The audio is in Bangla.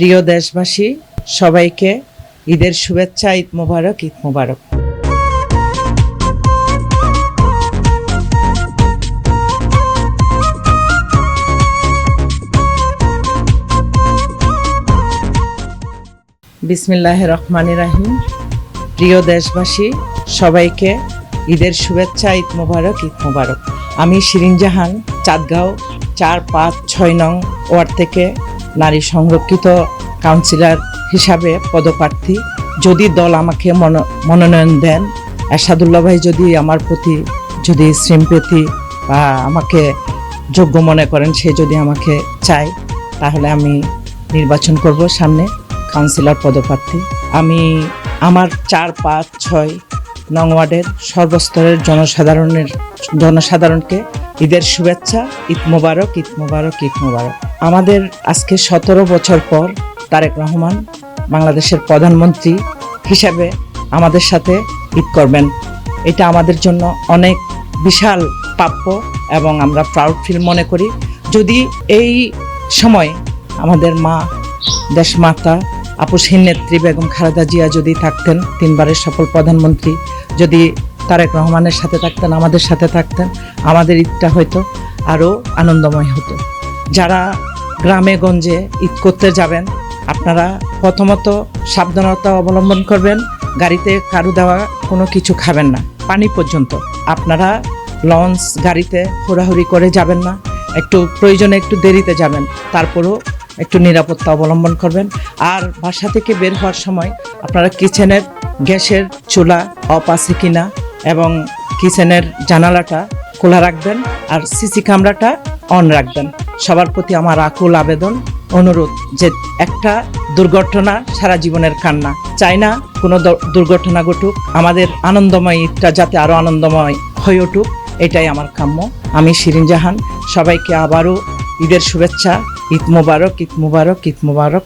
প্রিয় দেশবাসী, সবাইকে ঈদের শুভেচ্ছা। ঈদ মোবারক, ঈদ মোবারক। বিসমিল্লাহির রহমানির রহিম। প্রিয় দেশবাসী, সবাইকে ঈদের শুভেচ্ছা। ঈদ মোবারক, ঈদ মোবারক। আমি শিরিন জাহান, চাঁদগাঁও 4-5-6 নং ওয়ার্ড থেকে নারী সংরক্ষিত কাউন্সিলর হিসাবে পদপ্রার্থী। যদি দল আমাকে মনোনয়ন দেন, এরশাদুল্লাহ ভাই যদি আমার প্রতি সিম্প্যাথি বা আমাকে যোগ্য মনে করেন, সে যদি আমাকে চায়, তাহলে আমি নির্বাচন করব সামনে কাউন্সিলর পদপ্রার্থী। আমি আমার 4-5-6 নং ওয়ার্ডের সর্বস্তরের জনসাধারণকে ঈদের শুভেচ্ছা। ঈদ মোবারক, ঈদ মোবারক, ঈদ মোবারক। আমাদের আজকে 17 বছর পর তারেক রহমান বাংলাদেশের প্রধানমন্ত্রী হিসেবে আমাদের সাথে ঈদ করবেন। এটা আমাদের জন্য অনেক বিশাল প্রাপ্য এবং আমরা প্রাউড ফিল মনে করি। যদি এই সময় আমাদের মা দেশমাতা আপসহীন নেত্রী বেগম খালেদা জিয়া যদি থাকতেন, 3 বারের সফল প্রধানমন্ত্রী, যদি তারেক রহমানের সাথে থাকতেন, আমাদের সাথে থাকতেন, আমাদের ঈদটা হয়তো আরও আনন্দময় হতো। যারা গ্রামে গঞ্জে ঈদ করতে যাবেন, আপনারা প্রথমত সাবধানতা অবলম্বন করবেন। গাড়িতে কারু দেওয়া কোনো কিছু খাবেন না, পানি পর্যন্ত। আপনারা লঞ্চ গাড়িতে হুড়াহুড়ি করে যাবেন না, একটু প্রয়োজনে একটু দেরিতে যাবেন, তারপরও একটু নিরাপত্তা অবলম্বন করবেন। আর বাসা থেকে বের হওয়ার সময় আপনারা কিচেনের গ্যাসের চুলা অফ আছে কিনা এবং কিচেনের জানালাটা খোলা রাখবেন, আর সিসি ক্যামেরাটা অন রাখবেন। সবার প্রতি আমার আকুল আবেদন, অনুরোধ যে একটা দুর্ঘটনা সারা জীবনের কান্না। চাই না কোনো দুর্ঘটনা ঘটুক, আমাদের আনন্দময় ঈদটা যাতে আরও আনন্দময় হয়ে উঠুক, এটাই আমার কাম্য। আমি শিরিন জাহান, সবাইকে আবারও ঈদের শুভেচ্ছা। ঈদ মোবারক, ঈদ মোবারক, ঈদ মোবারক।